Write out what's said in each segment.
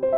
आनी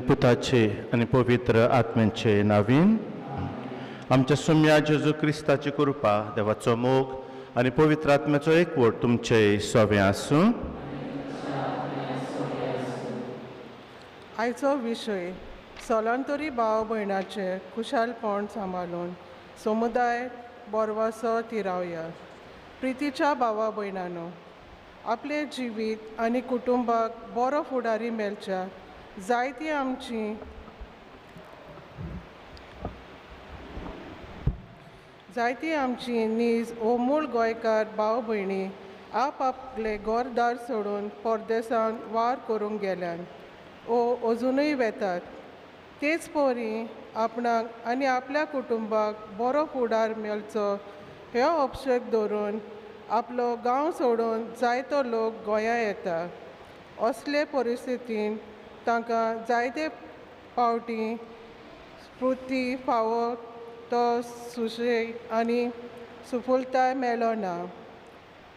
पुताचे आनी पवित्र आत्म्यांचे नावीन आमच्या सुम्या जेजू क्रिस्ताची कृपा देवाचो मोग आनी पवित्र आत्म्याचो एकवट तुमचे सोबे आसूं. आयचो विशय स्थलांतरी भाव भयणाचे खुशालपण सांबाळून समुदाय बोरवासो तिरावया. प्रितीच्या भावा भयणांनो, आपले जिवीत आनी कुटुंबाक बरो फुडारी मेळच्या जायती आमची नीज ओ मूळ गोंयकार भाव भयणी आपले घरदार सोडून परदेसांत वार करूंक गेल्यान ओ अजुनूय वेतात. तेच परी आपणाक आनी आपल्या कुटुंबाक बरो फुडार मेळचो ह्यो अपेक्षेक धरून आपलो गांव सोडून जायतो लोक गोंयां येता. असले परिस्थितीन तांकां जायते फावटी स्फूर्ती फावो तो सुशेग आनी सुफलताय मेळो ना.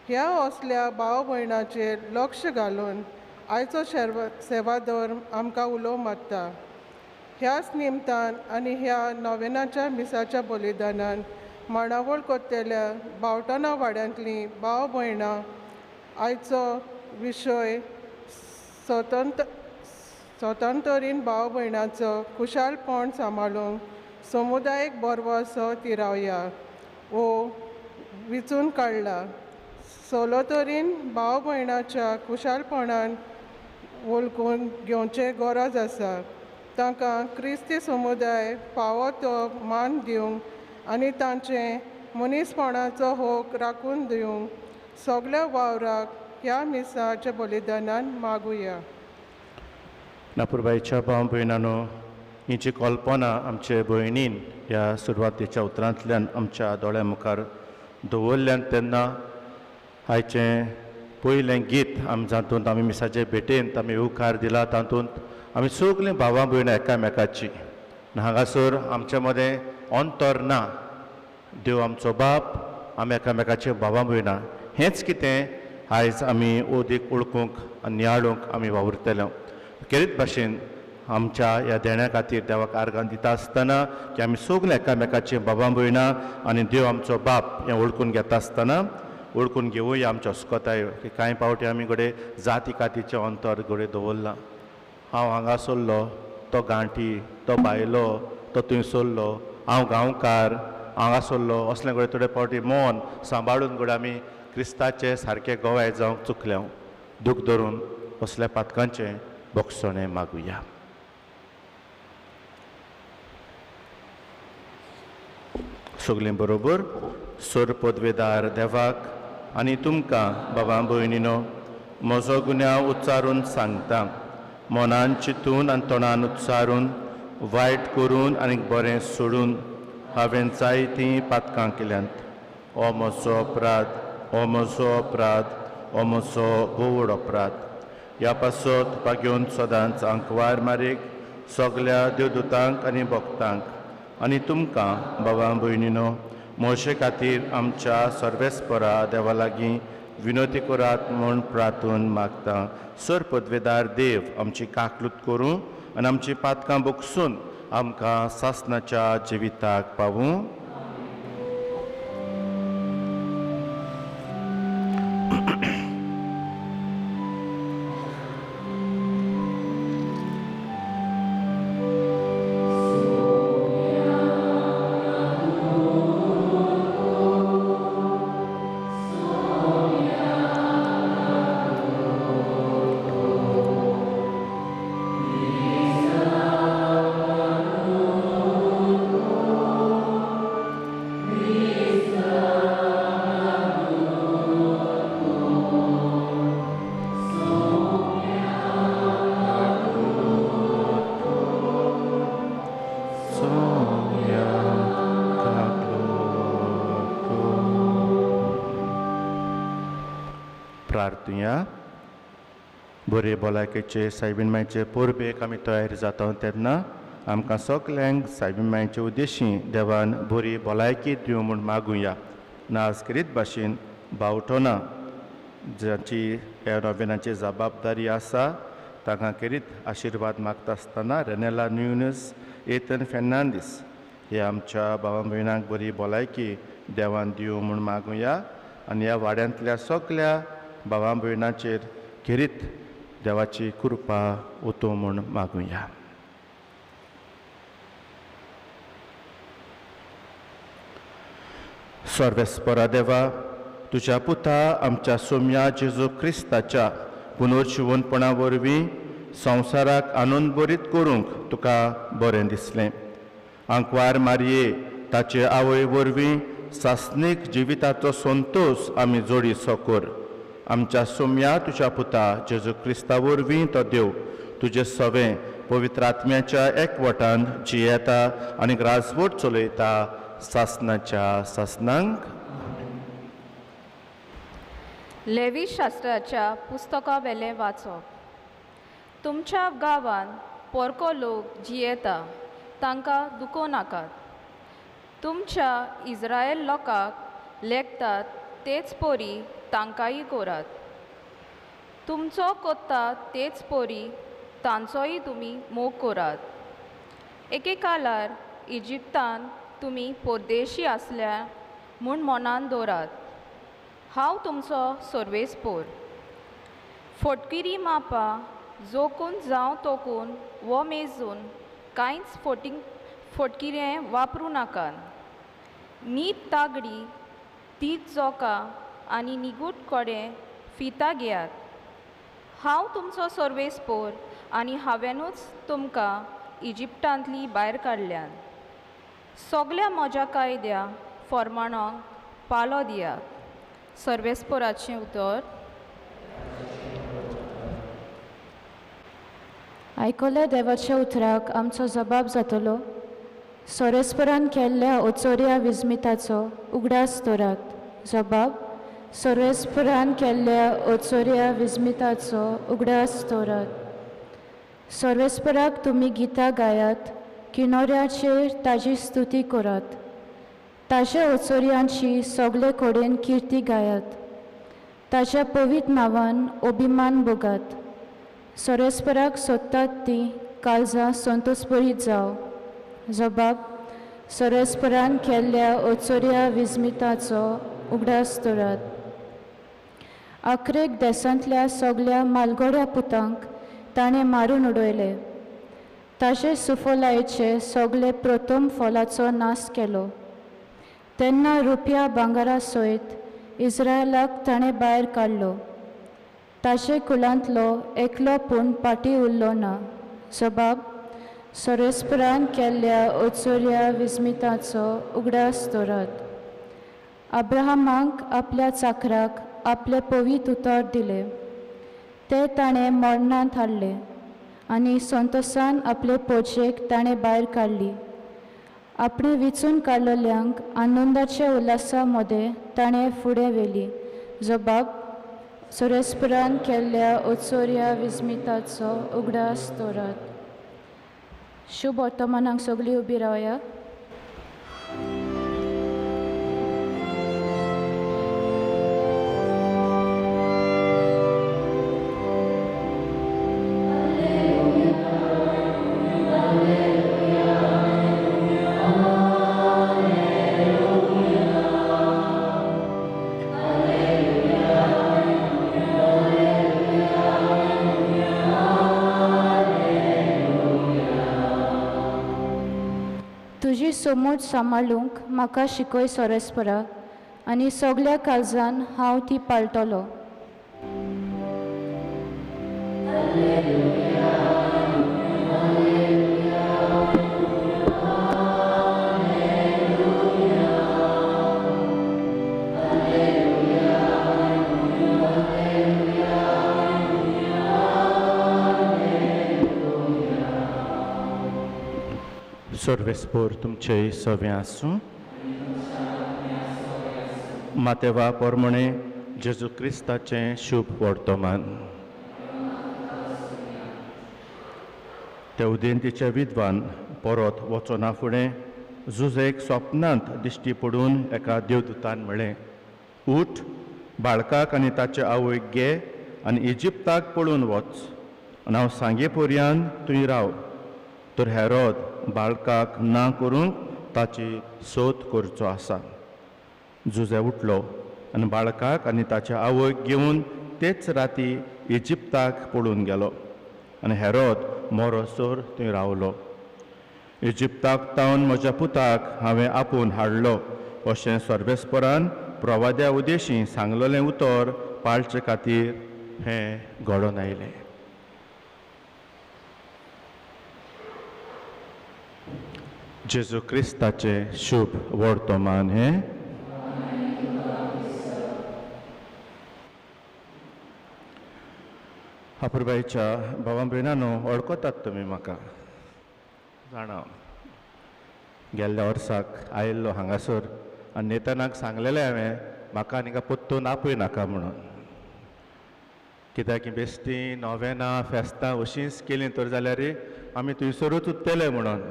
ह्या असल्या भाव भयणाचेर लक्ष घालून आयचो सेवा धर्म आमकां उलो मारता. ह्याच निमतान आनी ह्या नोवेनाच्या मिसाच्या बलिदानान मांडावळ करतल्या भावटाणा वाड्यांतलीं भाव भयणां आयचो विशय स्वतंत्रीन भाव भयणाचो खुशालपण सांबाळूंक समुदायीक बोरवासो तिरावया वो विचून काडला. सोलोतरीन भाव भयणाच्या खुशालपणान वळखून घेवचे गरज आसा. तांकां क्रिस्ती समुदाय फावो तो मान दिवंक आनी तांचे मनीसपणाचो होक राखून दिवंक सगळ्या वावराक ह्या मिसाच्या बलिदानान मागुया. नापुरबाईच्या भाव भयणांनो, ही जी कल्पना आमचे भयणीन ह्या सुरवातेच्या उतरांतल्यान आमच्या दोळ्या मुखार दवरल्यान तेन्ना आयचें पयलें गीत जातूंत आमी मिसाचे भेटेंत आमी उकार दिला तातूंत आमी सगलीं भावां भयणां एकामेकाची हांगासर आमचे मदें अंतर ना. देव आमचो बाप आमी एकामेकाचे भावां भयणां हेंच कितें आयज आमी ओदीक ओळखूंक आनी नियाळूंक आमी वावुरतले. खेरीत भाशेन आमच्या ह्या देण्या खातीर देवाक आर्गां दिता आसतना की आमी सगलीं एकामेकाची भावां भयणां आनी देव आमचो बाप हें ओळखून घेता आसतना ओळखून घेवया आमच्या अस्कोताय की कांय पावटी आमी घडये जाती कातीचें अंतर घडये दवरलां. हांव हांगा सरलो, तो गांठी, तो भायलो, तो थंय सरलो, हांव गांवकार, हांगा सरलो, असलें घडये थोडे पावटी मन सांबाळून घडये आमी क्रिस्ताचे सारके गोवाय जावंक चुकल्या. दूख धरून असल्या पातकांचें बोगसणें मागुया. सगळीं बरोबर सोर पदवेदार देवाक आनी तुमकां बाबा भयणीनो म्हजो गुन्यांव उच्चारून सांगता. मनान चिंतून आनी तोंडान उच्चारून वायट करून आनी बरें सोडून हांवें जायतीं पातकां केल्यांत. हो म्हजो अपराध, हो म्हजो अपराध, हो म्हजो बोवड अपराध. ह्या पासत घेवन सदांच आंकवार मारीक सगल्या देवदूतांक आनी भक्तांक आनी तुमकां बाबा भयणीनो मोशे खातीर आमच्या सर्वेस्परा देवा लागीं विनोती करात म्हूण प्रार्थून मागता. सर पदवेदार देव आमची काकलूत करूं आनी आमची पातकां बोगसून आमकां सासणाच्या जिविताक पावूं. प्रार्थुया. बरे भलायकेचे सायबीणमायेचे पोरबेक आमी तयार जाता तेन्ना आमकां सगल्यांक सायबीणमायेचे उद्देशी देवान बरी भलायकी दिवं म्हूण मागुया. नाज करीत भाशेन बावटोना जाची ह्या नोवेनाची जबाबदारी आसा ताका करीत आशिर्वाद मागता आसतना रेनेला न्यूनस, एथन फेर्नांदीस हे आमच्या भावां भयणांक बरी भलायकी देवान दिवं म्हूण मागुया. आनी ह्या वाड्यांतल्या सगल्या भावां भयणांचेर खेरीत देवाची कृपा उतोव म्हूण मागुया. सर्वेस्परा देवा, तुज्या पुता आमच्या सोम्या जेजू क्रिस्ताच्या पुनर्जिवनपणा वरवीं संवसाराक आनंद भरीत करूंक तुका बरें दिसलें. आंकवार मारये ताचे आवय वरवीं सासनीक जिविताचो संतोश आमी जोडी सोकोर. आमच्या सोम्या तुज्या पुता जेजू क्रिस्ता वरवीं तो देव तुजे सवें पवित्र आत्म्याच्या एकवटान जियेता आनी राजवट चलयता सासणाच्या सासनांक. लेवी शास्त्राच्या पुस्तका वेले वाचप. तुमच्या गांवांत पोरको लोक जियेता तांकां दुखो नाकात. तुमच्या इस्रायल लोकांक लेखतात तेच पोरी तांकांय करात. तुमचो कोत्ता तेच पोरी तांचोय तुमी मोग करात. एके काळार इजिप्तान तुमी परदेशी आसल्या म्हूण मनान दवरात. हांव तुमचो सर्वेस्पोर. फोटकिरी मापा जोकून जावं तोकून वो मेजून कांयच फोटकिरें वापरूं नाकात. नीट तागडी, तीच जोकां आनी निगूट कोडे फिता घेयात. हांव तुमचो सर्वेस्पोर आनी हांवेनूच तुमकां इजिप्टांतली भायर काडल्यान. सगल्या म्हज्या कायद्या फर्माणांक पालो दियात. सर्वेस्पोराचें उतर. आयकल्या देवाच्या उतराक आमचो जबाब जातलो. सर्वेस्परान केल्ल्या ओचोऱ्या विस्मिताचो उगडास दवरात. जबाब. सर्वेस्परान केल्ल्या ओचोऱ्या विस्मिताचो उगडास दवरात. सर्वेस्पराक तुमी गितां गायात. किनोऱ्याचेर ताजी स्तुती करात. ताज्या ओचोऱ्यांची सगळे कडेन किर्ती गायात. ताज्या पवित्र नांवान अभिमान भोगात. सर्वेस्पराक सोदतात ती काळजां संतोषभरीत जावं. जबाब. सर्वेस्परान केल्ल्या ओचोऱ्या विस्मिताचो उगडास दवरात. अख्रेक देसांतल्या सगल्या मालगोड्या पुतांक ताणें मारून उडयले. ताजे सुफलायेचे सगळे प्रथम फॉलाचो नाश केलो. तेन्ना रुपया भांगारा सयत इस्रायलाक ताणें भायर काडलो. ताजे कुलांतलो एकलो पूण पाटी उरलो ना. जबाब. सर्वेस्परान केल्ल्या ओचोऱ्या विस्मिताचो उगडास दवरात. अब्राहमाक आपल्या चाकराक आपले पवित्र उतर दिले. ते ताणें मरणांत हाडले आनी संतोशान आपले पोजेक ताणें भायर काडली. आपणे विचून काडलेल्यांक आनंदाच्या उल्हासा मदें ताणें फुडें व्हेली. जबाब. सर्वेस्परान केल्ल्या ओचोऱ्या विस्मिताचो उगडास दवरात. शुभ वर्तमानाक सगळीं उबी रावया. समूट सांबाळूंक म्हाका शिकय सोरेस्परा आनी सगळ्या काळजान हांव ती पाळटलो. सर्वेस्पोर तुमचे सवे आसूं. मातेवा पोरमणे जेजू क्रिस्ताचें शुभ वर्तमान. ते उदेंतीच्या विद्वान परत वचना फुडें जुजेक स्वप्नांत दिश्टी पडून एका देवदूतान म्हळें, उठ, बाळकाक आनी ताचे आवयक घे आनी इजिप्ताक पळून वच, आनी हांव सांगे पर्यान तुंय राव. तर हेरोद बाळकाक ना करूंक ताची सोद करचो आसा. जुजे उठलो आनी बाळकाक आनी ताच्या आवयक घेवन तेच राती इजिप्ताक पळून गेलो आनी हेरोद मोरोसोर थंय रावलो. इजिप्ताक तावन म्हज्या पुताक हांवें आपूण हाडलो अशें सर्वेस्परान प्रवाद्या उदेशी सांगलोलें उतर पाळचे खातीर हें घडोवन आयलें. जेजू क्रिस्ताचें शुभ वर्तमान हें. अपुरबाईच्या भावां भयणांनो, वळखतात तुमी म्हाका जाणा. गेल्ल्या वर्साक आयिल्लो हांगासर आनी नेतानाक सांगलेलें हांवें म्हाका आनीक परतून आपय नाका म्हणून. कित्याक बेश्टी नोवेनां फेस्तां अशींच केलीं तर जाल्यार आमी थंयसरूच उत्तेले म्हणून.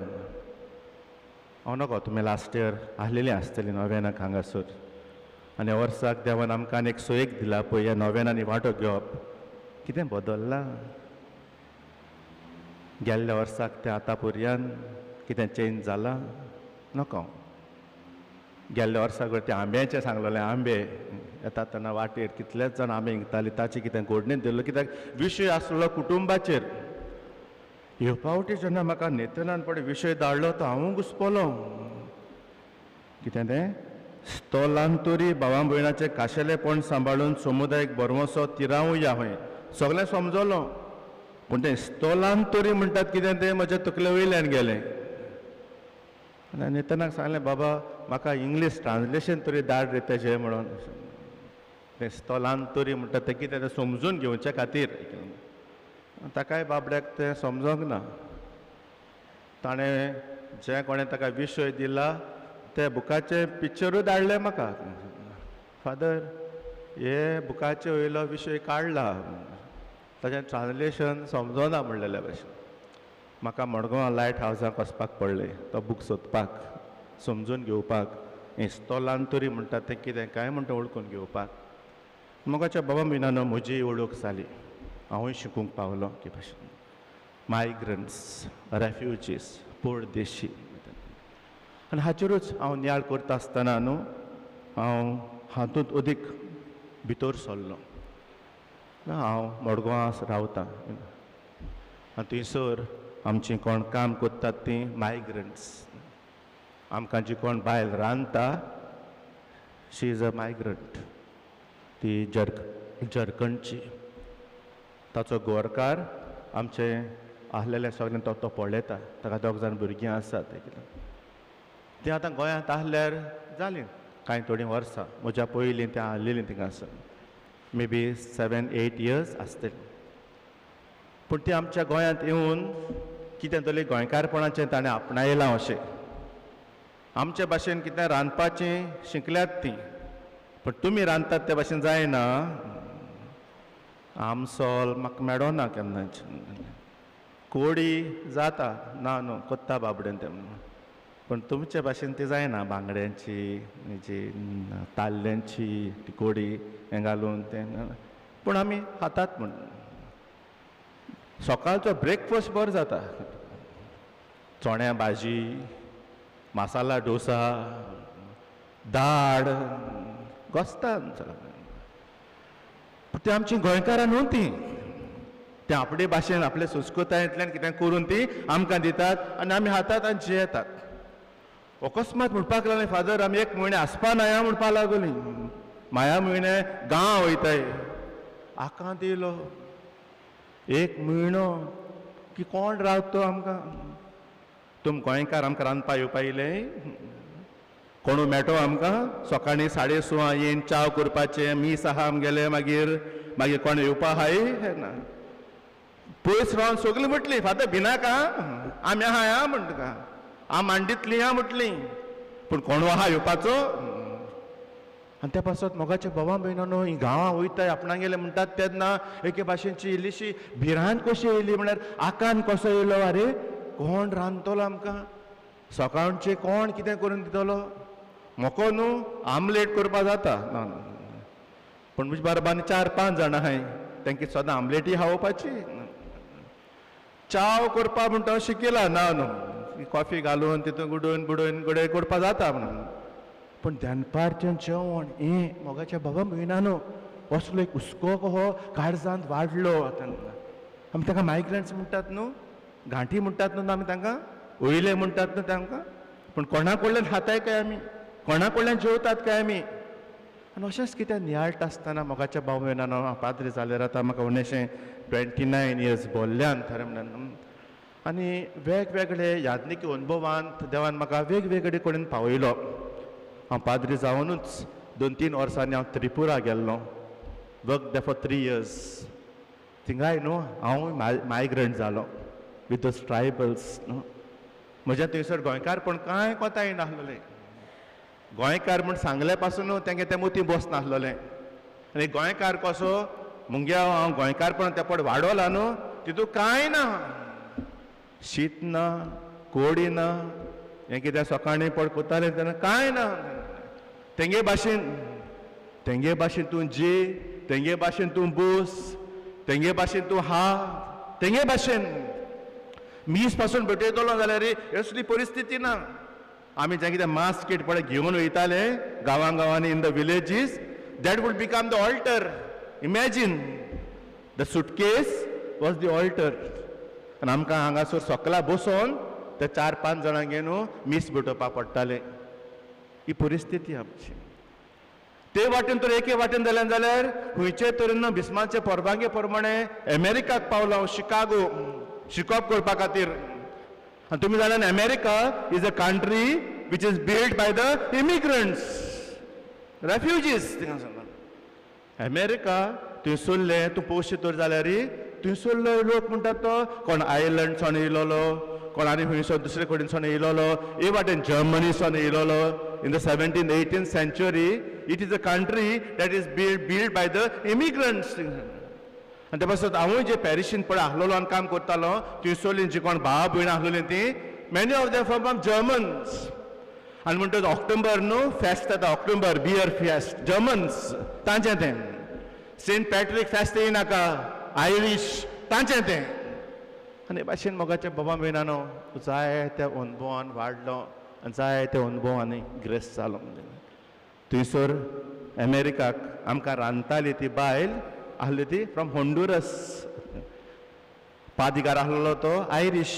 हांव नकळो तुमी लास्ट इयर आसलेलीं आसतलीं नोवेनाक हांगासर. आनी ह्या वर्साक देवान आमकां आनीक सोयेक दिला पळय ह्या नोवेनांनी वांटो घेवप. कितें बदल्लां गेल्ल्या वर्साक तें आतां पर्यान कितें चेंज जालां? नकळो. गेल्ल्या वर्साक तें आंब्याचें सांगलोलें, आंबे येता तेन्ना वाटेर कितलेच जाण आंबे विकतालीं, ताची कितें घोडणीन दिल्लो. कित्याक विशय आसलो कुटुंबाचेर. ह्यो फावटी जेन्ना म्हाका नेतनान पडे विशय धाडलो तो हांवूय घुस्पलो. कितें तें स्थलांतरी भावां भयणाचें खाशेलेपण सांबाळून समुदायाक बरवसो तिरावूं या खंय सगळें समजलो. पूण तें स्थलांतरी म्हणटात कितें तें म्हज्या तकले वयल्यान गेलें. आनी नेतनाक सांगलें, बाबा म्हाका इंग्लीश ट्रान्सलेशन तरी धाड रे तेजें म्हणून. तें स्थलांतरी म्हणटा तें कितें तें समजून घेवचे खातीर. ताकाय बाबड्याक तें समजोंक ना. ताणें जे कोणें ताका विशय दिला ते बुकाचें पिक्चरूय धाडलें म्हाका. फादर, हे बुकाचे वयलो विशय काडला, ताचें ट्रान्सलेशन समजोना म्हणलेल्या भशेन. म्हाका मडगांवां लायट हावजाक वचपाक पडलें तो बूक सोदपाक, समजून घेवपाक. हें स्थलांतरी म्हणटा तें कितें काय म्हणटा ओळखून घेवपाक. मोगाच्या बाबा भयणांनो, म्हजी ओळख जाली. हांवूय शिकूंक पावलो की भाशेन मायग्रंट्स, रेफ्युजीस, परदेशी. आनी हाचेरूच हांव नियाळ करता आसतना न्हू हांव हातूंत अदीक भितर सरलो. हांव मडगांवां रावतां आनी थंयसर आमचीं कोण काम करतात तीं मायग्रंट्स. आमकां जी कोण बायल रांदता शी इज अ मायग्रंट. ती जरखंडची. ताचो गोरकार आमचे आहलेले सगळें तो पळयता. ताका 2 जाण भुरगीं आसात. तीं आतां गोंयांत आहल्यार जालीं कांय थोडीं वर्सां. म्हज्या पयलीं तीं आहलेलीं थिंगासर मे बी 7-8 years आसतलीं. पूण तीं आमच्या गोंयांत येवन कितें तरी गोंयकारपणाचें ताणें आपणायलां अशें. आमचे भाशेन कितें रांदपाचें शिकल्यात तीं. पूण तुमी रांदतात ते भाशेन जायना. आमसोल म्हाका मेळोना केन्नाच. कोडी जाता ना न्हू कोत्ता बाबडेन तें. पूण तुमचे भाशेन ती जायना. बांगड्यांची जी ताल्ल्यांची ती कोडी हें घालून तें. पूण आमी खातात म्हण. सकाळचो ब्रेकफास्ट बरो जाता. चोण्या भाजी, मसाला डोसा, दाळ, घोस्तान. ती आमची गोंयकारां न्हू तीं. ते आपले भाशेन आपले संस्कृतायेंतल्यान कितें करून ती आमकां दितात आनी आमी खातात आनी जियेतात. अकस्मात म्हणपाक लागले फादर आमी एक म्हयने आसपा नाया म्हणपा लागली माया म्हयने गांव वयताय आकांत येयलो एक म्हयनो की कोण रावतो आमकां तुम गोंयकार आमकां रांदपा येवपा येयले कोणू मेळटो आमकां सकाळीं 6:30 येवन चाव करपाचें मीस आहा आमगेले मागीर मागीर कोण येवपा हाय ना पयस रावन सगळीं म्हटली फादर भिनाका आमी आहा या म्हणटा हांव मांडीतली या म्हटली पूण कोण आहा येवपाचो आनी त्या पासत मोगाच्या भावा भयणानो ही गांवां वयताय आपणाक गेले म्हणटात तेन्ना एके भाशेची इल्लीशी भिरांत कशी येयली म्हळ्यार आकांत कसो येयलो अरे कोण रांदतलो आमकां सकाळचे कोण कितें करून दितलो मोको न्हू आमलेट करपा जाता पूण म्हज्या बारबांनी 4-5 जाणां आहाय तांकां सदां आमलेटी खावोवपाची चाव करपा म्हणटा अशें केला ना न्हू कॉफी घालून तितून बुडोवन बुडोवन गुडे करपा जाता म्हणून पूण दनपारचें जेवण हें मोगाच्या बाबा म्हयनानो असलो एक हुस्को कहो काळजांत वाडलो आमी ताका मायग्रंट्स म्हणटात न्हू घांटी म्हणटात न्हू आमी तांकां वयले म्हणटात न्हू तांकां पूण कोणा कडल्यान खाताय काय आमी कोणा कडल्यान जेवतात काय आमी आनी अशेंच कितें नियाळट आसतना मोगाच्या भाव भयणानो हांव पाद्री जाल्यार आतां म्हाका 29 इयर्स भोरल्यान थंय म्हणून आनी वेगवेगळे यादनिकी अनुभवांत देवान म्हाका वेगवेगळे कडेन पावयलो हांव पाद्री जावनूच 2-3 वर्सांनी हांव त्रिपुरा गेल्लो वर्क दे फॉर 3 years थिंगाय न्हू हांव मायग्रंट जालो विथ दोज ट्रायबल्स न्हू म्हज्या थंयसर गोंयकारपण कांय कोताय नासलेलें गोंयकार म्हूण सांगले पासून तेंगे ते मोती बसनासलेलें आनी गोंयकार कसो मुंग्या हांव गोंयकारपण ते पड वाडोला न्हू तितून कांय ना शीत ना कोडी ना हें कितें सकाळीं पड कोतालें तेन्ना कांय ना तेंगे भाशेन तूं जी तेंगे भाशेन तूं बूस तेंगे भाशेन तूं हा तेंगे भाशेन मीस पासून भेटयतलो जाल्यार असली परिस्थिती ना आमी जें कितें मास्क किट पळय घेवन वयताले गांवांनी in the villages that would become the altar imagine the suitcase was the altar आनी आमकां हांगासर सकला बसोन ते 4-5 जाणां घेवन मीस भेटोवपा पडटाले ही परिस्थिती आमची ते वाटेन तर एके वाटेन जाल्यार जाल्यार खंयचे तरेन बिस्माचे परवानगे प्रमाणे अमेरिकाक पावलो शिकागो शिकप करपा खातीर आनी तुमी जाणान America is a country which is build by the immigrants refugees थिंगा सांगता अमेरिका थंयसरले तूं पळोवशी तर जाल्यार थंयसरले लोक म्हणटात तो कोण आयर्लंडसून येयलोलो कोण आनी खंयसर दुसरे कडेनसून येयलोलो हे वाटेन जर्मनीसून येयलोलो in the 17th 18th century it is a country that is build by the immigrants आनी त्या पासून हांवूय जे पॅरिशीन पळय आसलोलो आनी काम करतालो थंयसरलीं जीं कोण भाव भयण आसलोलीं तीं many of them from Germans आनी म्हणटा ऑक्टोबर न्हू फेस्त जाता ऑक्टोबर बियर फेस्ट जर्मन्स तांचें तें सेंट पॅट्रीक फेस्त येयनाका आयरीश तांचें तें आनी भाशेन मोगाच्या बाबा भयणानो जाय त्या अनुभवान वाडलो आनी जाय त्या अनुभवांनी ग्रेस्त जालो थंयसर अमेरिकाक आमकां रांदताली ती बायल आहली ती फ्रॉम होंडुरस पादिगार आहलोलो तो आयरीश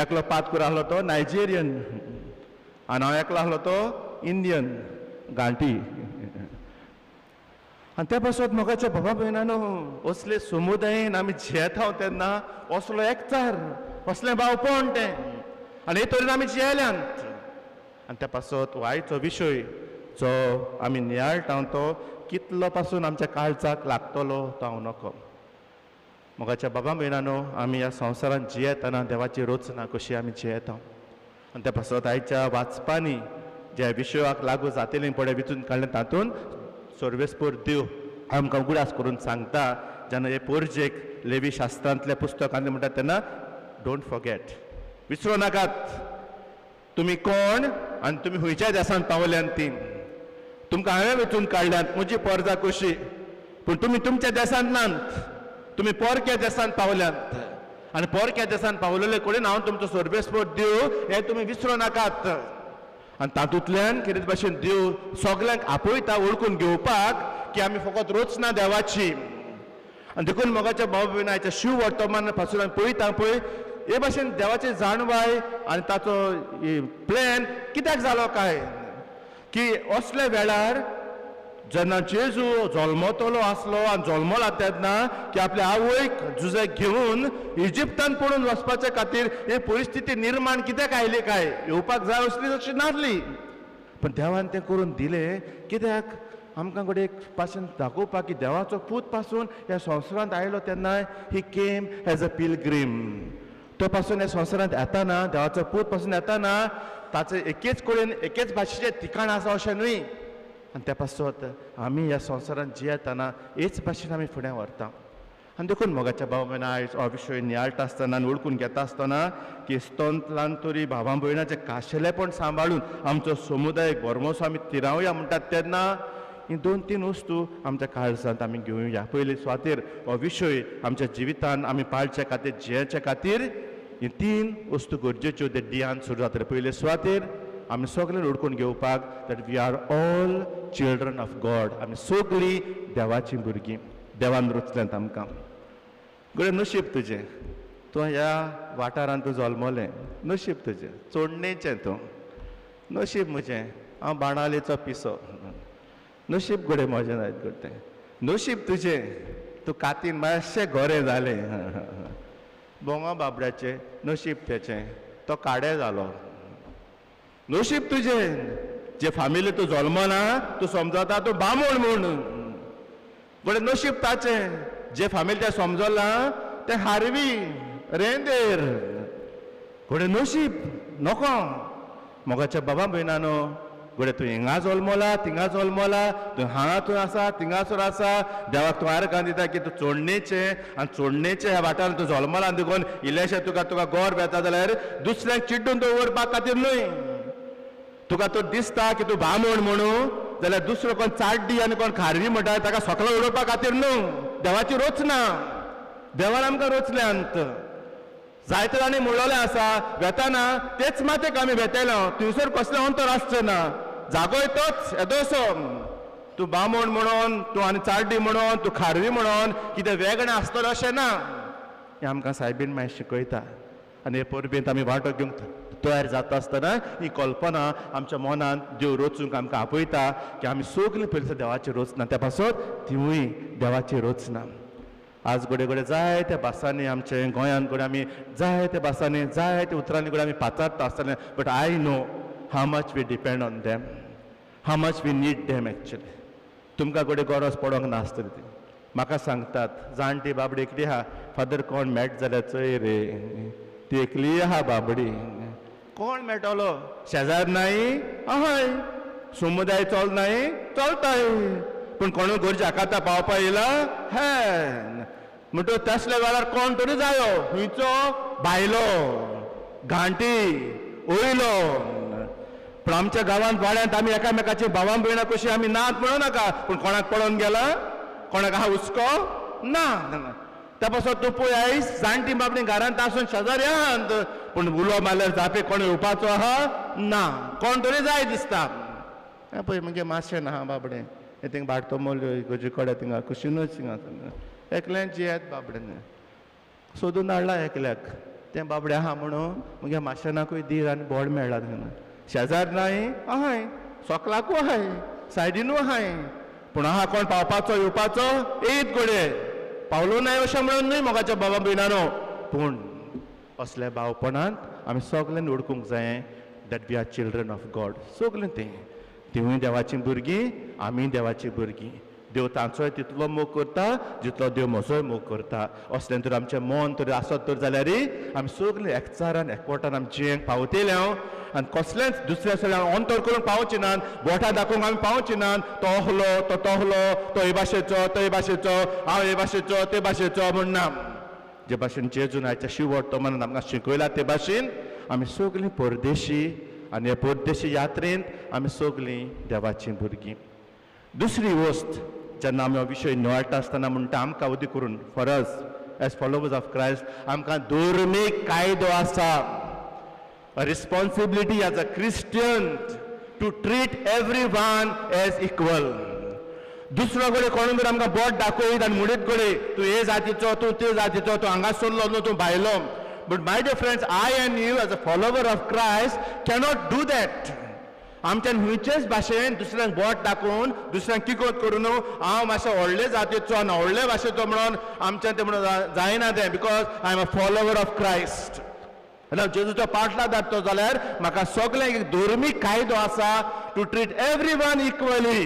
एकलो पातकूर आहलो तो नायजेरियन आनी हांव एकलो आहलो तो इंडियन गांठी आनी त्या पासून मोगाच्या बाबा भयणानो असले समुदायेन आमी जियेता तेन्ना असलो एकचार असलें भावपण तें आनी हे तरेन आमी जियेल्यांत आनी त्या पासून आयचो विशय जो आमी नियाळटा तो कितलो पासून आमच्या काळजाक लागतलो तो हांव नकळो मोगाच्या बाबा भयणानो आमी ह्या संवसारांत जियेतना देवाची रोचना कशी आमी जियेता आनी त्या पासून आयच्या वाचपांनी ज्या विशयाक लागू जातलीं पळय भितून काडलें तातूंत सर्वेस्पर देव आमकां उगडास करून सांगता जेन्ना हे पोरजेक लेवी शास्त्रांतल्या पुस्तकांनी म्हणटात तेन्ना डोंट फॉरगेट विसरूं नाकात तुमी कोण आनी तुमी खंयच्या देशांत पावल्यांत ती तुमकां हांवें वेचून काडल्यांत म्हजी परजा कशी पूण तुमी तुमच्या देशांत नात तुमी परक्या देशांत पावल्यांत आनी परक्या देशांत पावलेले कडेन हांव तुमचो सर्वेस्पर देव हें तुमी विसरूं नाकात आनी तातूंतल्यान कितें भाशेन देव सगल्यांक आपयता वळखून घेवपाक की आमी फकत रोचना देवाची आनी देखून मोगाच्या भाव भयणाच्या शिव वर्तमान पासून आमी पळयता पळय हे भाशेन देवाची जाणवाय आनी ताचो प्लॅन कित्याक जालो काय की असल्या वेळार जेन्ना जेजू जल्मतलो आसलो आनी जल्मला तेन्ना की आपल्या आवयक जुजेक घेवन इजिप्तान पडून वचपाचे खातीर ही परिस्थिती निर्माण कित्याक आयली काय येवपाक जाय असली तशी नासली पण देवान तें करून दिलें कित्याक आमकां कडेन एक पासून दाखोवपाक की देवाचो पूत पासून ह्या संवसारांत आयलो तेन्ना ही केम एज अ पिलग्रीम तो पासून ह्या संवसारांत येताना देवाचो पूत पासून येताना ताचें एकेच कडेन एकेच भाशेचें ठिकाण आसा अशें न्हय आनी त्या पासत आमी ह्या संवसारांत जियेतना हेच भाशेन आमी फुडें व्हरता आनी देखून मोगाच्या भाव भयण आयज हो विशय नियाळटा आसतना आनी ओळखून घेता आसतना की इस्तोंतलान तरी भावां भयणाचें खाशेलेपण सांबाळून आमचो समुदायाक बरमोसो आमी तिरावया म्हणटात तेन्ना ही 2-3 वस्तू आमच्या काळजांत आमी घेवया पयली सुवातेर हो विशय आमच्या जिवितान आमी पाळचे खातीर जियेचे खातीर ही 3 वस्तू गरजेच्यो ते दियान सुरू जातले पयले सुवातेर आमी सगळे ओळखून घेवपाक that we are all children of God आमी सगळीं देवाचीं भुरगीं देवान रचल्यांत आमकां गडे नशीब तुजें तूं ह्या वाठारांत तूं जल्मलें नशीब तुजें चोडणेचें तूं नशीब म्हजें हांव बाणालेचो पिसो नशीब गडे म्हजें नायत गडे नशीब तुजें तूं कातीन मातशें गोरें जालें बोंगा बाबड्याचें नशीब तेचें तो काडे जालो नशीब तुजें जे फामिली तूं जल्मना तूं समजता तूं बामण म्हूण गडे नशीब ताचें जे फामिली तें समजला तें हारवी रेंदेर गडे नशीब नोको मोगाच्या बाबा भयणानो गडे तूं हिंगा जल्मला थिंगा जल्मला तूं हांगातून आसा थिंगासर आसा देवाक तूं आर्गां दिता की तूं चोडणेचें आनी चोडणेचें ह्या वाठारांत तूं जल्मला देखून इल्लेशें तुका गोर बेता जाल्यार दुसऱ्यांक चिड्डून दवरपा खातीर न्हय तुका तो दिसता की तूं बामण म्हणून जाल्यार दुसरो कोण चाड्डी आनी कोण खारवी म्हणटा ताका सकलो उडोवपा खातीर न्हू देवाची रोचना देवान आमकां रोचल्यांत जायते जाणी म्हणलोलें आसा वेताना तेच मातेक आमी भेटयलो थंयसर कसलें अंतर आसचें ना जागोय तोच येदोसो तूं बामण म्हणून तूं आनी चाड्डी म्हणून तूं खारवी म्हणून कितें वेगळें आसतलें अशें ना हें आमकां सायबीन मागीर शिकयता आनी हे परबेंत आमी वांटो घेवंक तयार जाता आसतना ही कल्पना आमच्या मनांत देव रोचूंक आमकां आपयता की आमी सगळीं पयलीं देवाची रोचना त्या पासत तिवूय देवाची रोचना आज घडये घडये जायत्या भासांनी आमचे गोंयांत घडये आमी जायत्या भासांनी जायत्या उतरांनी घडये आमी पाचारता आसतलें but I know how much we depend on them how much we need them actually तुमकां घडये गरज पडोंक नासतली ती म्हाका सांगतात जाणटी बाबडी एकली आहा फादर कोण मेळट जाल्यार चोय रे ती एकली आहा बाबडी कोण मेळटलो शेजार नाय हय समुदाय चल नाय चलताय पूण कोणूय गरजे आकाता पावपा येयला हे म्हणटून तसल्या वेळार कोण तरी जायो खंयचो भायलो घांटी ओयलो पूण आमच्या गांवांत वाड्यांत आमी एकामेकाची भावां भयणां कशी आमी नात म्हणूं नाका पूण कोणाक पळोवन गेला कोणाक आहा हुस्को ना त्या पासत तूं पळय आयज जाणटी बाबडी घरांत आसून शेजारी आहात पूण उलो मारल्यार जापे कोण येवपाचो आहा ना कोण तरी जाय दिसता पळय मगे मातशें ना बाबडें हे थिंग भाटतो मोल्यो इगोजी कडेन थिंगा कुशीनूच थिंगा एकल्यान जियेत बाबडें सोदून हाडला एकल्याक तें बाबडें आहा म्हणून मगे माशेनाकूय दीर आनी बोड मेळ्ळा थिंगा शेजार नाय आहाय सोकलाकू आहाय सायडीनू आहाय पूण आहा कोण पावपाचो येवपाचो येयत घडये पावलो नाय अशें म्हणून न्हय मोगाच्या बाबा भयणानो पूण असल्या भावपणांत आमी सगळ्यांनी ओळखूंक जाय that we are children of God सगळें तें तिवूय देवाचीं भुरगीं आमी देवाचीं भुरगीं देव तांचोय तितलो मोग करता जितलो देव म्हजोय मोग करता असलें तर आमचें मन तरी आसत तर जाल्यार आमी सगळीं एकचारान एकवटान आमी जियेंक पावतले आनी कसलेंच दुसऱ्या सगळ्यांक अंतर करून पावचें नात बोटां दाखोवंक आमी पावचें नात तो अहलो तो तोहलो तो हे भाशेचो तो हे भाशेचो हांव हे भाशेचो ते भाशेचो म्हण ना जे भाशेन जेजून आयच्या शिवट तो मनान आमकां शिकयला ते भाशेन आमी सगळीं परदेशी आनी हे परदेशी यात्रेंत आमी सगळीं देवाचीं भुरगीं दुसरी वस्त जेन्ना आमी हो विशय निवळटा आसतना म्हणटा आमकां उदी करून for us as followers of Christ आमकां धर्मीक कायदो आसा a responsibility as a Christian to treat every one as equal दुसरो कडेन कोण जर आमकां बोट दाखयत आनी म्हणीत कडेन तूं हे जातीचो तूं ते जातीचो तूं हांगा सरलो न्हू तूं भायलो But my dear friends, I and you as a follower of Christ cannot do that. आमच्यान खंयचेच भाशेन दुसऱ्यांक बोट दाखोवन दुसऱ्यांक किकोत करून हांव मातशें व्हडले जातीचो आनी व्हडले भाशेचो म्हणून आमच्यान तें म्हणून जायना तें, because I am a follower of Christ. जेजूचो पाटलादार तो जाल्यार म्हाका सगळ्यांक एक धर्मीक कायदो आसा टू ट्रीट एवरीवन इक्वली.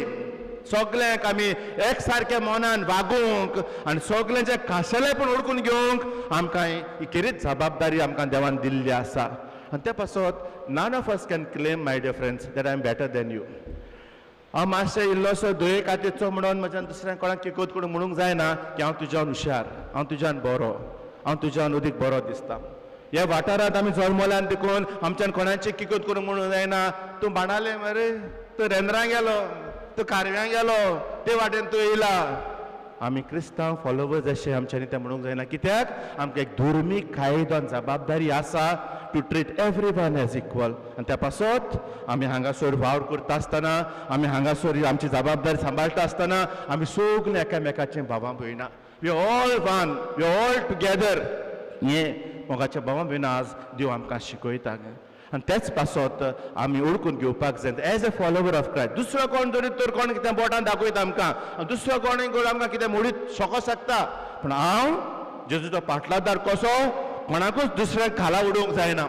सगळ्यांक आमी एक सारके मनान वागूंक आनी सगळ्यांचे खाशेलेपण ओळखून घेवंक आमकां ही खेरीत जबाबदारी आमकां देवान दिल्ली आसा. आनी त्या पासत none of us can claim, my dear friends, that I am better than you. हांव मातशें इल्लोसो धोये खातीरचो म्हणून म्हज्यान दुसऱ्यांक कोणाक किकोत करून म्हणूंक जायना की हांव तुज्यान हुशार, हांव तुज्यान बरो, हांव तुज्यान अदीक बरो दिसता. ह्या वाठारांत आमी जल्मल्यान देखून आमच्यान कोणाचें किकोत करून म्हणूंक जायना तूं बाणाले मरे, तूं रेंद्रां गेलो, तूं कारव्यां गेलो, ते वाटेन तूं येयला. आमी क्रिस्तांव फॉलोवर्स अशें आमच्यांनी तें म्हणूंक जायना, कित्याक आमकां एक धर्मीक कायदो आनी जबाबदारी आसा to treat everyone as equal. आनी त्या पासत आमी हांगासर वावर करता आसतना, आमी हांगासर आमची जबाबदारी सांबाळटा आसतना आमी सगळीं एकामेकाचें भावां भयणां. We all one, we all together. हें मोगाच्या भावां भयणां आज देव आमकां शिकयता. आनी तेच पासत आमी ओळखून घेवपाक जाय age a follower of Christ. दुसरो कोण तरी तर कोण कितें बोटान दाखयता आमकां, दुसरो कोणूय करून आमकां कितें मोडीत शको शकता, पूण हांव जेजूचो पाटलादार कसो कोणाकूच दुसऱ्याक खाला उडोवंक जायना,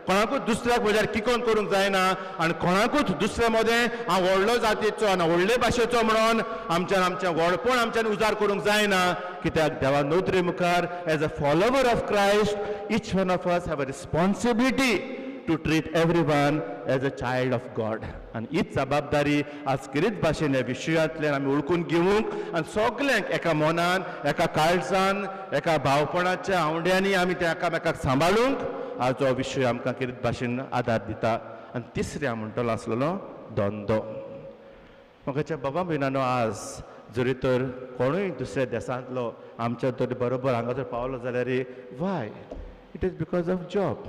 कोणाकूच दुसऱ्याक म्हज्यार किकोन करूंक जायना आनी कोणाकूच दुसऱ्या मदें हांव व्हडलो जातीचो आनी व्हडले भाशेचो म्हणून आमच्यान आमचें व्हडपण आमच्यान उजार करूंक जायना. कित्याक देवा नोदरे मुखार as a follower of Christ each one of us have a responsibility to treat everyone as a child of God. आनी हीच जबाबदारी आज किरीत भाशेन ह्या विशयांतल्यान आमी ओळखून घेवंक आनी सगल्यांक एका मनान, एका काळजान, एका भावपणाच्या आवड्यांनी आमी ते एकामेकाक सांबाळूंक आज हो विशय आमकां किरीत भाशेन आदार दिता. आनी तिसरें हांव म्हणटलो आसलेलो धंदो. म्हाकाच्या बाबा भयणानो, आज जरी तर कोणूय दुसऱ्या देशांतलो आमच्या तरी बरोबर हांगा जर पावलो जाल्यार Y, it is because of job.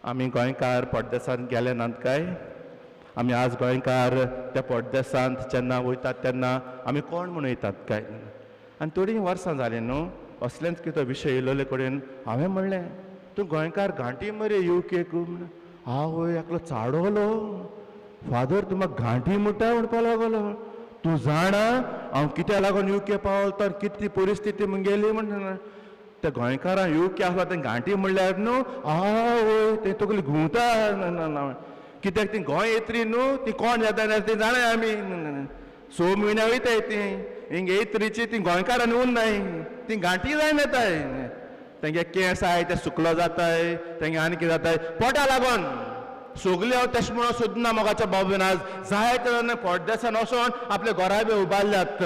आमी गोंयकार परदेसांत गेले नात काय? आमी आज गोंयकार त्या परदेसांत जेन्ना वयतात तेन्ना आमी कोण म्हणून येतात काय? आनी थोडीं वर्सां जालीं न्हू, असलेंच कितें विशय येयलोले कडेन हांवें म्हणलें तूं गोंयकार घांटी मरे UK म्हण. आवय एकलो चाडवलो, फादर तूं म्हाका घांटी म्हणटा म्हणपा लागलो. तूं जाणा हांव कित्या लागून UK पावलो तर कितली परिस्थिती गेली म्हणटा. त्या गोंयकारां UK आसलो तें घांटी म्हणल्यार न्हू, आवय तें तकली घुंवता. कित्याक ती गोंय येतरी न्हू, ती कोण येता ती जाणाय आमी. 6 म्हयने वयताय ती हिंग येतरीची, ती गोंयकारांनी उरनाय, ती घांटी जायन येताय. तेंगे केंस आहाय ते सुकलो जाताय, तेंगे आनी कितें जाताय पोटा लागून. सगळी हांव तशें म्हणून सोदना मोगाच्या बाबून. आज जाय तेन्ना परदेसान वचोन आपले घरा बी उबारल्यात.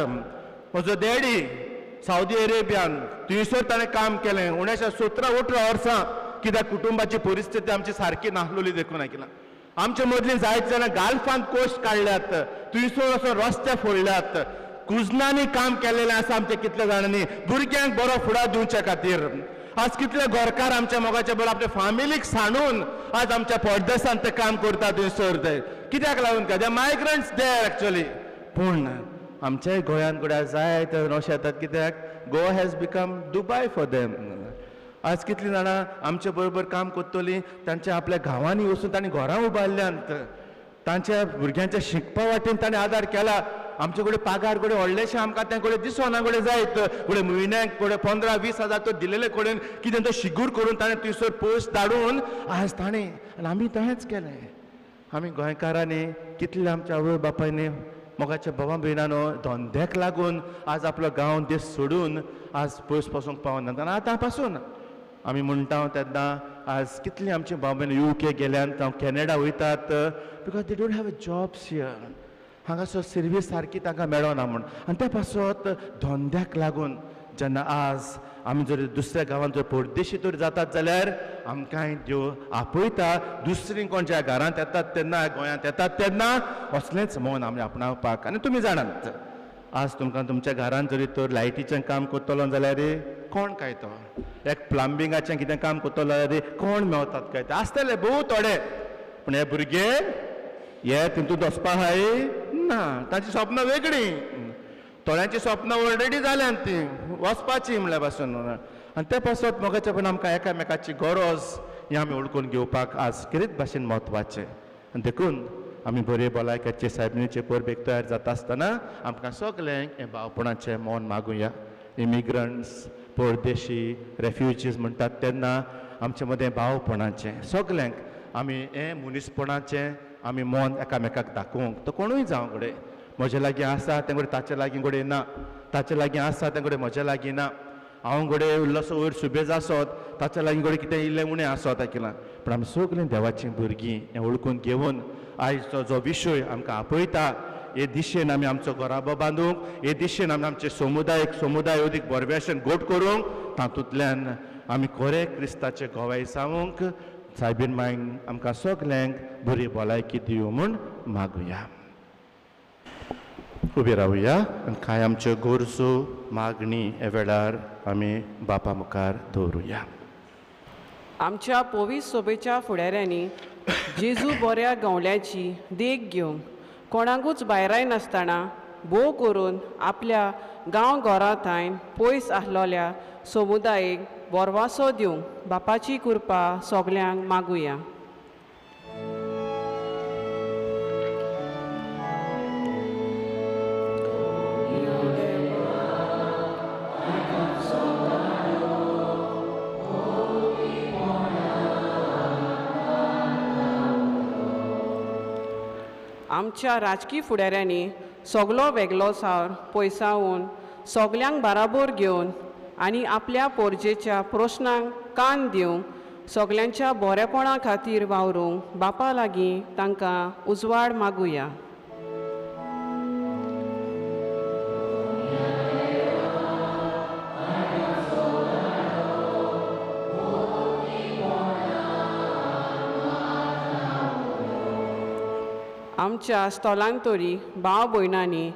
म्हजो डॅडी सावदी अरेबियान, थंयसर ताणें काम केलें 1917-18 वर्सां. कित्याक कुटुंबाची परिस्थिती आमची सारकी नासलोली देखून आयकलां. आमचे मदली जायत जाणां गाल्फांत कोश्ट काडल्यात, थंयसर वचोन रस्ते फोडल्यात. कुजनांनी काम केलेलें आसा आमच्या कितल्या जाणांनी भुरग्यांक बरो फुडार दिवचे खातीर. आज कितले गोरकार आमच्या मोगाच्या बरोबर आपल्या फॅमिलीक सांडून आज आमच्या परदेसांत ते काम करता थंयसर. ते कित्याक लागून काय? दे मायग्रंट्स देर एक्चुअली. पूण आमच्याय गोंयांत घोड्यार जाय तर अशें येतात, कित्याक Goa has become Dubai for them. आज कितलीं जाणां आमचे बरोबर काम करतलीं तांच्या आपल्या गांवांनी वचून तांणी घरां उबारल्यांत. तांच्या भुरग्यांच्या शिकपा वाटेन ताणें आदार केला. आमचे कडेन पागार कडेन व्हडलेशें आमकां तें कडेन दिसना कडेन जायत. कडेन म्हयन्याक कडेन 15-20 हजार तो दिलेले कडेन कितें तो शिगूर करून ताणें थंयसर पोस्ट धाडून आज ताणें आनी आमी तशेंच केलें. आमी गोंयकारांनी कितले आमच्या आवय बापायनी मोगाच्या भावां भयणांनो धंद्याक लागून आज आपलो गांव देश सोडून आज पयस पासूंक पावनात. आनी आतां पासून आमी म्हणटा तेन्ना आज कितलीं आमची भाव भयण UK गेल्यात, जावं कॅनेडा वयतात, because they don't have a jobs here. हांगासर सर्वीस सारकी तांकां मेळना म्हूण. आनी त्या पासत धंद्याक लागून जेन्ना आज आमी जर दुसऱ्या गांवांत जर परदेशी तर जातात जाल्यार आमकांय देव आपयता. दुसरीं कोण ज्या घरांत येतात तेन्ना, गोंयांत येतात तेन्ना असलेंच मौन आमी आपणावपाक. आनी तुमी जाणात आज तुमकां तुमच्या घरांत जरी तर लायटीचें काम करतलो जाल्यार कोण काय तो, एक प्लंबिंगाचें कितें काम करतलो जाल्यार कोण मेवतात काय ते आसतले भोव थोडे. पूण हे भुरगे हे तितूंत वचपा हाय ना, तांची स्वप्नां वेगळीं. थोड्यांची स्वप्नां ऑलरेडी जाल्यात ती वचपाची म्हणल्या पासून. आनी ते पासत मोगाचे पण आमकां एकामेकाची गरज ही आमी ओळखून घेवपाक आज कितें भाशेन म्हत्वाचें आनी देखून आमी बरे भलायकेचे सायबिणीचे परबेक तयार जाता आसतना आमकां सगल्यांक हें भावपणाचें मौन मागुया. इमिग्रंट्स, परदेशी, रेफ्युजीज म्हणटात तेन्ना आमचे मदें भावपणाचें सगल्यांक आमी हें मनीसपणाचें आमी मौन एकामेकाक दाखोवंक तो कोणूय जावं घडये. म्हजे लागीं आसा तें घडये ताचे लागीं घडये ना, ताचे लागीं आसा तें घडये म्हजे लागीं ना, हांव घडये उल्लोसो वयर सुबेज आसत ताचे लागीं घडये कितें इल्लें उणें आसत हाकिला. पूण आमी सगळीं देवाचीं भुरगीं हें ओळखून घेवन आयचो जो विशय आमकां आपयता हे दिशेन आमी आमचो घराबो बांदूंक, हे दिशेन आमी आमचे समुदाय अदीक बरभशेन गोट करूंक, तातूंतल्यान आमी खरे क्रिस्ताचे गोवाय जावंक सायबीण मांयक आमकां सगल्यांक बरी भलायकी दिवं म्हूण मागुया. उबे रावुया आनी कांय आमच्यो गरजो मागणी ह्या वेळार आमी बापा मुखार दवरुया. आमच्या पोवीस सोबेच्या फुडाऱ्यांनी जेजू बऱ्या गवल्याची देख घेवंक कोणाकूच भायराय नासतना भोव करून आपल्या गांव घरांतायन पयस आसलोल्या समुदायेक बोरवासो दिवंक बापाची कृपा सगल्यांक मागुया. आमच्या राजकी फुडाऱ्यांनी सगलो वेगळो सावर पयसावून सगल्यांक बाराबोर घेवन आनी आपल्या पोरजेच्या प्रस्नांक कान दिवंक सगल्यांच्या बरेपणा खातीर वावरूंक बापा लागीं तांकां उजवाड मागुया. आमच्या स्थलांतरी भाव भयणांनी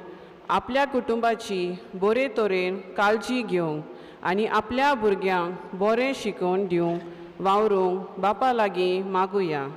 आपल्या कुटुंबाची बरे तरेन काळजी घेवंक आनी आपल्या भुरग्यांक बरें शिकोवन दिवंक वावरूंक बापा लागीं मागुया.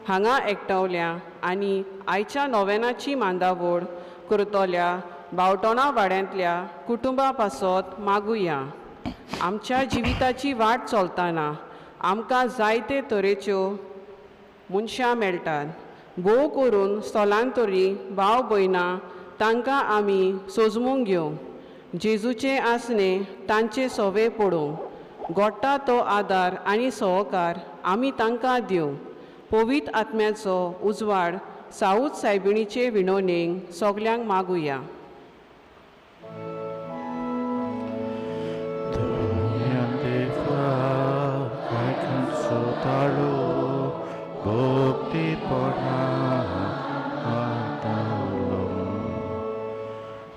हांगा एकटावल्या आनी आयच्या नोवेनाची मांदावळ करतल्या बावटोणा वाड्यांतल्या कुटुंबा पासत मागुया. आमच्या जिविताची वाट चलतना आमकां जायते तरेच्यो मनशां मेळटात. भोव करून स्थलांतरी भाव भयणां तांकां आमी सोजमूंक घेवंक जेजूचे आसने तांचे सवे पडोवंक गोडटा तो आदार आनी सहकार आमी तांकां दिवंक पवित्र आत्म्याचो उजवाड साऊथ सायबिणीचे विणवणेक सगल्यांक मागुया.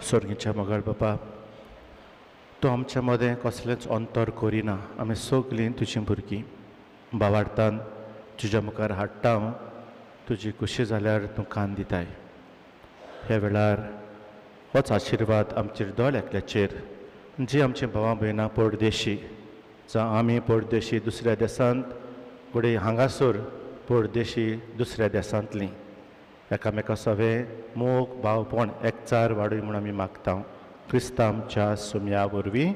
स्वर्गीच्या मोगाळ बापा, तूं आमच्या मदें कसलेंच अंतर करिना. आमी सगलीं तुजीं भुरगीं भावार्थान तुज्या मुखार हाडटा. हांव तुजी खुशी जाल्यार तूं कान दिताय. ह्या वेळार होच आशिर्वाद आमचेर दर एकल्याचेर जी आमची भावां भयणां परदेशी जावं आमी परदेशी दुसऱ्या देशांत फुडें हांगासर परदेशी दुसऱ्या देशांतलीं एकामेका सवे मोग भावपण एकचार वाडूय म्हूण आमी मागता. क्रिस्तांव आमच्या सुम्या वरवीं.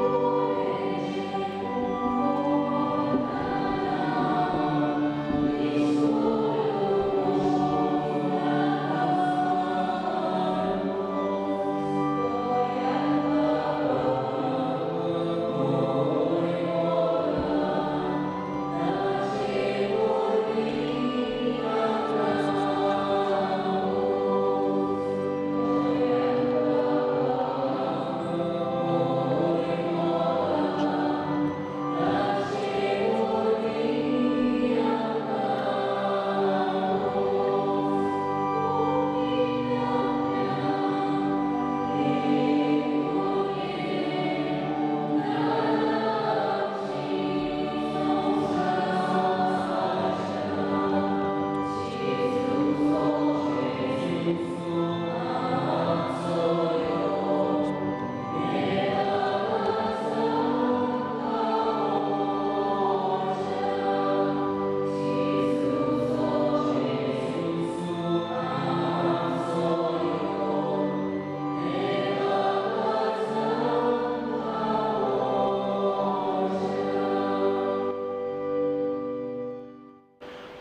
Oh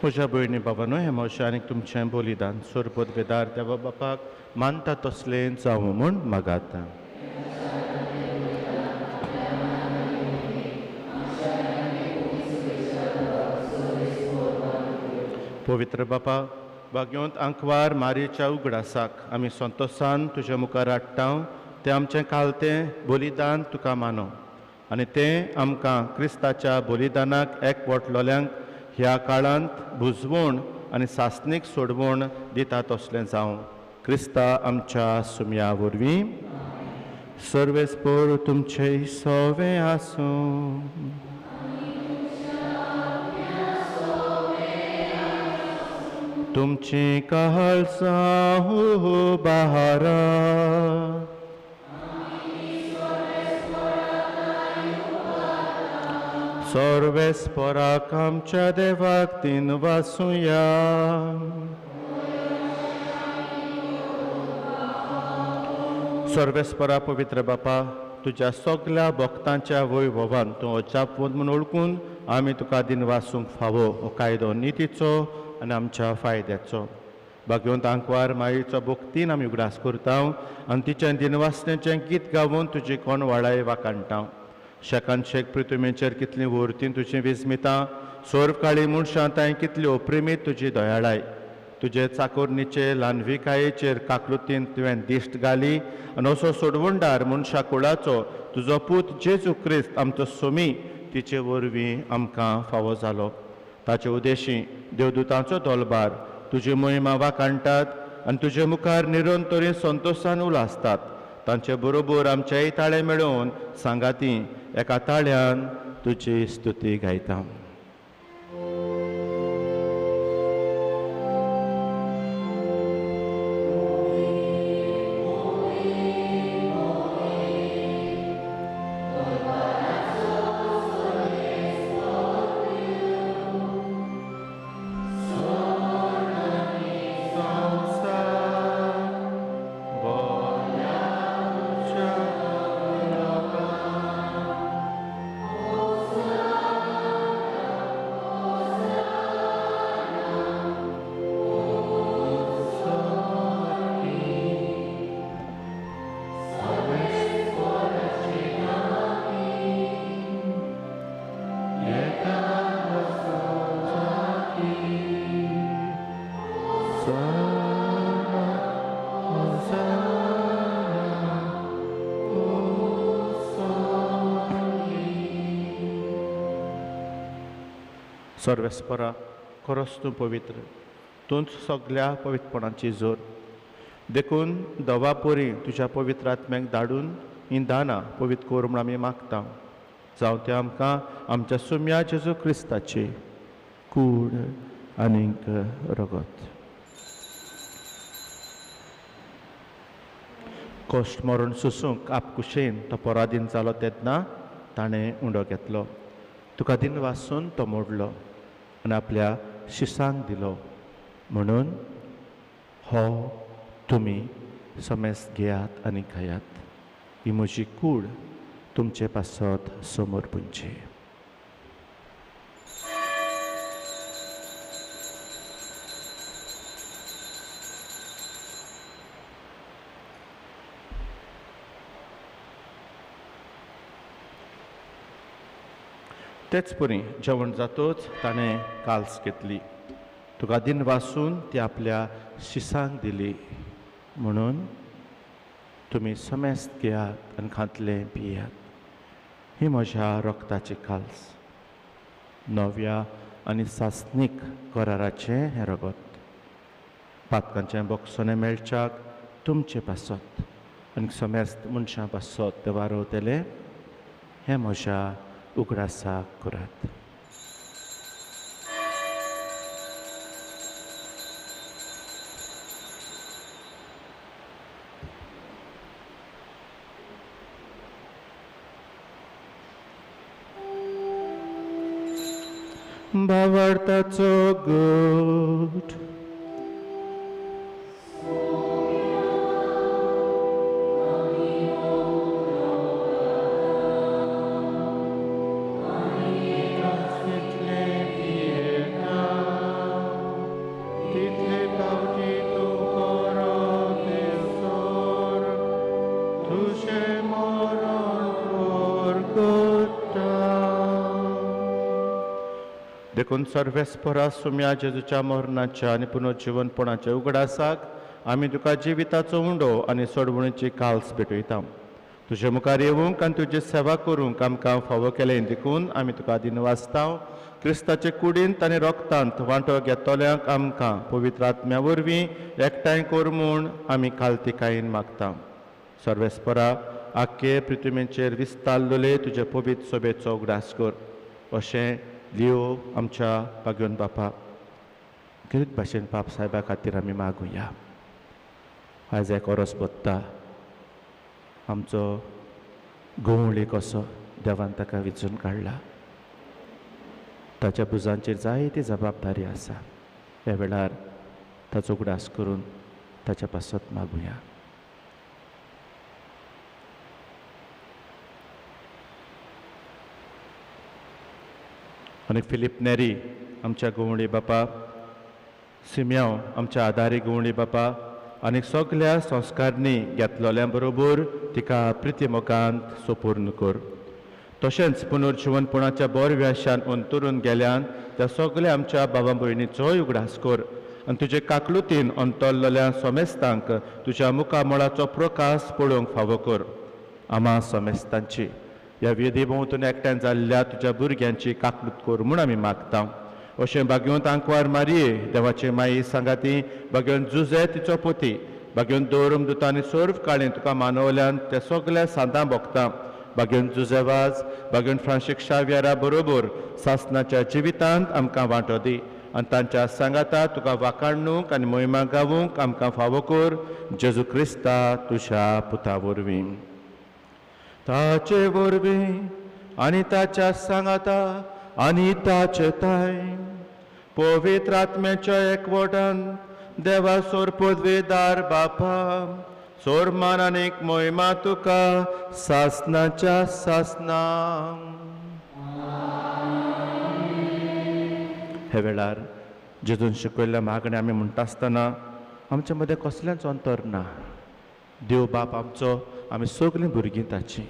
म्हज्या भयणी बाबानो हे मोशे आनी तुमचें बलिदान सोरपत बेदार देवा बापाक मानता तसलें जावं म्हूण मागात. पवित्र बापा वाग्योंत आंकवार मारयेच्या उगडासाक आमी संतोशान तुजे मुखार हाडटा. तें आमचें कालतें बलिदान तुका मानो आनी तें आमकां क्रिस्ताच्या बलिदानाक एकवटलोल्यांक ह्या काळांत बुजवण आनी सासणीक सोडवण दिता तसलें जावं. क्रिस्ता आमच्या सुमया वरवीं सर्वेस्पोर तुमचे सोवें आसूं. तुमची कळसां उबारा. सर्वेस्पराक आमच्या देवाक तीन वासुया. सर्वेस्परा पवित्र बापा तुज्या सगल्या भक्तांच्या वैभवान तूं अजापवंत म्हूण ओळखून आमी तुका दिन वासूंक फावो हो कायदो नितीचो आनी आमच्या फायद्याचो. भाग्यवंत आंकवार मायेचो भक्तीन आमी उगडास करता आनी तिचें दिनवासनेचें गीत गावून तुजी कोण वाडाय वाकाणटा. शेकान शेक पृथ्वीचेर कितलीं वर्तीं तुजीं विस्मितां. सोर्व काळी मनशां तांय कितली अप्रिमीत तुजी दयाळाय. तुजे चाकोरणीचे ल्हानविकायेचेर काकलुतीन तुवें दिश्ट घाली आनी असो सोडवणदार मनशा कुळाचो तुजो पूत जेजू क्रिस्त आमचो सोमी तिचे वरवीं आमकां फावो जालो. ताचे उदेशी देवदूतांचो दलबार तुजी मोहिमा वाकाणटात आनी तुजे मुखार निरंतरी संतोशान उलासतात. तांचे बरोबर आमचेय ताळे मेळोवन सांगाती एका ताळ्यान तुजी स्तुती गायता. सर्वेस्परा खरोच तूं पवित्र. तूंच सगल्या पवित्रपणाची जोर. देखून दवा पोरी तुज्या पवित्र आत्म्याक धाडून हीं दानां पवित्र कोर म्हूण आमी मागता. जावं तें आमकां आमच्या सुम्या जेजू क्रिस्ताची कूड आनीक रगत. कश्ट मरण सुसूंक आपकुशेन तो पराधीन जालो तेन्ना ताणें उंडो घेतलो. तुका दिन वासून तो मोडलो आनी आपल्या शिसांक दिलो. म्हणून हो तुमी समेस्त घेयात आनी खायात. ही म्हजी कूड तुमचे पासत समोर पुंचे. तेच परी जेवण जातोच ताणें काल्स घेतली. तुका दिन वासून ती आपल्या शिसांक दिली. म्हणून तुमी समेस्त घेयात आनी खातले पियात. ही म्हज्या रक्ताची काल्स. नव्या आनी सासणीक कराराचें हें रगत. पातकांचें बोगसोने मेळच्याक तुमचे पासत आनी समेस्त मनशां पासत ते वारवतले. हें म्हज्या उगडासाक करात. भावार्थाचो गोठ. देखून सर्वेस्परा सुम्या जेजूच्या मरणाच्या आनी पुनर्जीवनपणाच्या उगडासाक आमी तुका जिविताचो उंडो आनी सोडवणीची काल्स भेटयता. तुजे मुखार येवंक आनी तुजी सेवा करूंक आमकां फावो केलें देखून आमी तुका दिनवासता. क्रिस्ताचे कुडींत आनी रोगतांत वांटो घेतोल्यांक आमकां पवित्र आत्म्या वरवीं एकठांय कर म्हूण आमी खालतिकायेन मागता. सर्वेस्परा आख्खे पृथ्वीचेर विस्तारलोले तुजे पवित्र सोबेचो उगडास कर. अशें लिओ आमच्या बागोवन बापा गरीब भाशेन बाप साहेबा खातीर आमी मागुया. आयज एक ओरोस बत्ता आमचो गोवळी कसो देवान ताका विचून काडला. ताच्या भुजांचेर जायती जबाबदारी आसा. ह्या वेळार ताचो उगडास करून ताच्या पासत मागुया. आनी फिलीप नेरी आमच्या गोवळी बापा, सिम्यांव आमच्या आदारी गोवळी बापा आनी सगळ्या संस्कारनी घेतलोल्या बरोबर तिका प्रितीमोगांत सोपूर्ण कर. तशेंच पुनर्जीवनपणाच्या बोर व्याशान अंतरून गेल्यान त्या सगळ्या आमच्या बाबा भयणीचोय उगडास कर. आनी तुजे काकलुतीन अंतरलेल्या सोमेस्तांक तुज्या मुखामळाचो प्रकाश पळोवंक फावो कर. आमा सोमेस्तांची ह्या विधी भोंवतून एकठांय जाल्ल्या तुज्या भुरग्यांची काकलूत कर म्हूण आमी मागता. अशें भाग्यवंत आंकवार मारये देवाचे माई सांगाती, भाग्यवंत जुजे तिचो पोती, भाग्यवंत दौरम दुतांनी सर्व काळी तुका मानवल्यान ते सगळ्या सांतां भोगता. भाग्यवंत जुजेवाज, भाग्यवंत फ्रांशीक शावियारा बरोबर सासणाच्या जिवितांत आमकां वांटो दी आनी तांच्या सांगाता तुका वाखाणूंक आनी मोहिमा गावूंक आमकां फावो कर. जेजू क्रिस्ता तुज्या पुता वरवीं, ताचे वरवीं आनी ताच्या सांगाता आनी ताचे ताय पवित्र आत्म्याच्या एकवटान देवा सोर पदवेदार बापा सोर मान आनीक मोहिमा तुका सासणाच्या सासना. हे वेळार जेजून शिकयल्ल्या मागण्या आमी म्हणटा आसतना आमचे मदें कसलेंच अंतर ना. देव बाप आमचो, आमी सगळीं भुरगीं ताची.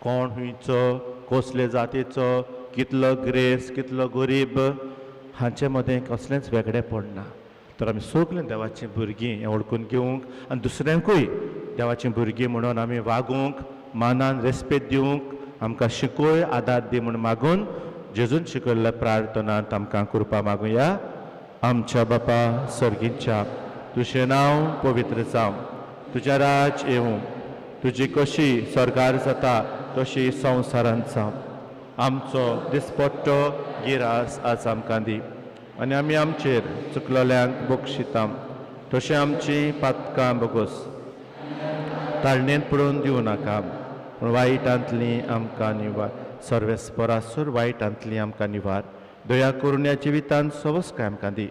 कोण हुंयचो, कसले जातीचो, कितलो ग्रेस, कितलो गरीब, हांचे मदें कसलेंच वेगळें पडना. तर आमी सगळीं देवाचीं भुरगीं हें ओळखून घेवंक आनी दुसऱ्यांकूय देवाचीं भुरगीं म्हणून आमी वागूंक, मानान रेस्पेद दिवंक आमकां शिकोय, आदार दी म्हूण मागून जेजून शिकयल्ल्या प्रार्थनांत आमकां कृपा मागुया. आमच्या बापा सर्गीच्या, तुजें नांव पवित्र जावं, तुजें राज येवं, तुजी कशी स्वर्गार जाता तशी संवसारांत जावं. आमचो दिसपट्टो गिरास आज आमकां दी आनी आमी आमचेर चुकलोल्यांक बक्षिता तशें आमची पातकां बोगोस ताळणेंत पडून दिवं नाका, पूण वायटांतलीं आमकां निवार. सर्वेस्परासूर वायटांतलीं आमकां निवार. दया करून ह्या जिवितांत सवस्काय आमकां दी.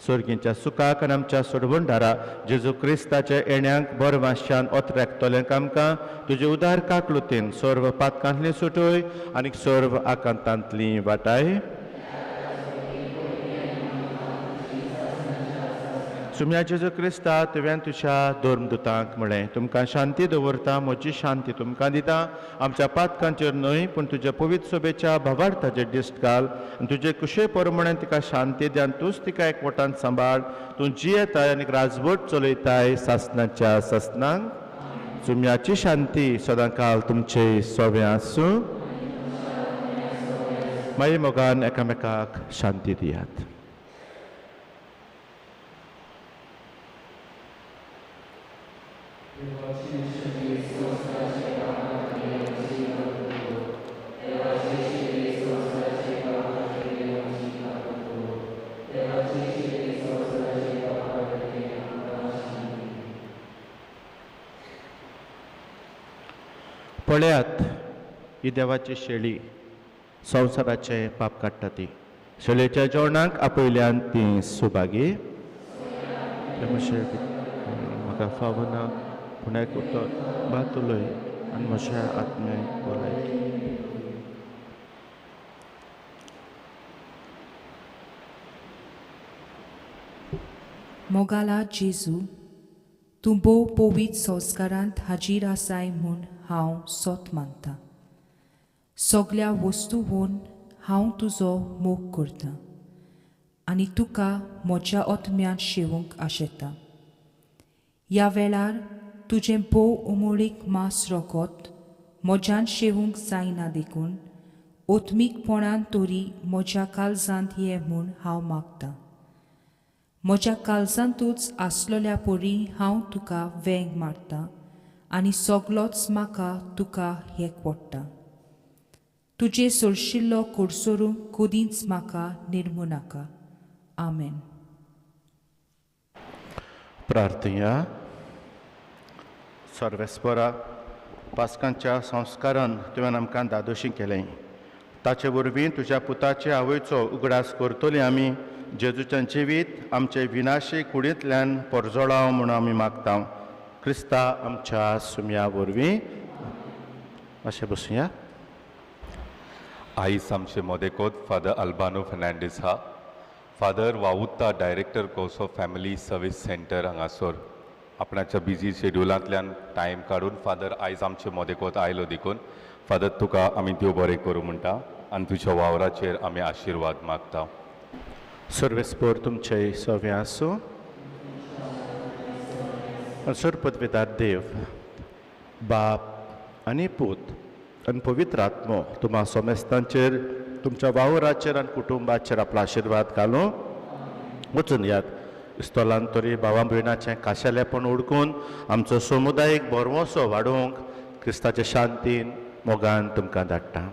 सर्गींच्या सुखाक आनी आमच्या सोडवणदारा जेजू क्रिस्ताच्या येण्याक बर वाश्यान ओत रेखतोल्यांक आमकां तुजे उदार काकलुतीन सर्व पातकांतलीं सुटोय आनी सर्व आकांतांतलीं वाटाय. सुम्या जेजू क्रिस्ता तुवें तुज्या धर्मदुतांक म्हळें, तुमकां शांती दवरता, म्हजी शांती तुमकां दिता. आमच्या पातकांचेर न्हय पूण तुज्या पवित्र सोबेच्या भावार्थाचेर दिश्ट घाल आनी तुजे कुशे प्रमाणे तिका शांती दी आनी तूंच तिका एकवटान सांबाळ. तूं जियेताय आनी राजवट चलयताय सासणाच्या सासणांक. सुम्याची शांती सदां काल तुमचे सोबे आसूं. मागीर मोगान एकामेकाक शांती दियात. पळयात ही देवाची शेळी, संवसाराचे पाप काडटा ती. शेळयेच्या जेवणाक आपयल्यान ती सुभागी. म्हाका फावो ना पूण एक उतर बात उलय आनी म्हज्या आत्म्याक बोलाय. मोगाला जेजू, तूं भोव पवित्र संस्कारांत हाजीर आसाय म्हूण हांव सोत मानता. सगळ्या वस्तूंवन हांव तुजो मोग करतां. आनी तुका म्हज्या ओतम्यान शेवूंक आशेता. ह्या वेळार तुजें भोव उमळीक मास रोगोत म्हज्यान शेवूंक जायना देखून ओतमीकपणान तोरी म्हज्या काळजांत ये म्हूण हांव मागतां. म्हज्या काळजांतूच आसलोल्या परी हांव तुका वेंग मारतां आनी सगलोच म्हाका तुका हेक पडटा. तुजे सोडशिल्लो कोडसोरूंक कदींच म्हाका निर्मू नाका. आमेन. प्रार्थया. सर्वेस्परा पास्कांच्या संस्कारान तुवें आमकां दादोशी केलें. ताचे वरवीं तुज्या पुताचे आवयचो उगडास करतली आमी जेजूचें जिवीत आमचे विनाशी कुडींतल्यान परजोळाव म्हूण आमी मागता. क्रिस्ता आमच्या सुमया वरवीं. अशें बसुया. आयज आमचे मोदेकोत फादर अल्बानो फेर्नांडीस हा. फादर वावुत्ता director course of family service centre हांगासर आपणाच्या बिजी शेड्युलांतल्यान टायम काडून फादर आयज आमचे मोदेकोत आयलो देखून फादर तुका आमी देव बरें करूं म्हणटा आनी तुज्या वावराचेर आमी आशिर्वाद मागता. सर्वेस्पोर तुमचे सव्य आसूं. सर पदवेदार देव, बाप आनी पूत आनी पवित्र आत्मो तुम्हा सोमेस्तांचेर तुमच्या वावराचेर आनी कुटुंबाचेर आपलो आशिर्वाद घालूं वचून यात. इस्तोलांत तरी भावां भयणाचें खाशेलेपण उडकून आमचो समुदायीक बोरवोसो वाडोवंक क्रिस्ताचे शांतीन मोगान तुमकां धाडटा.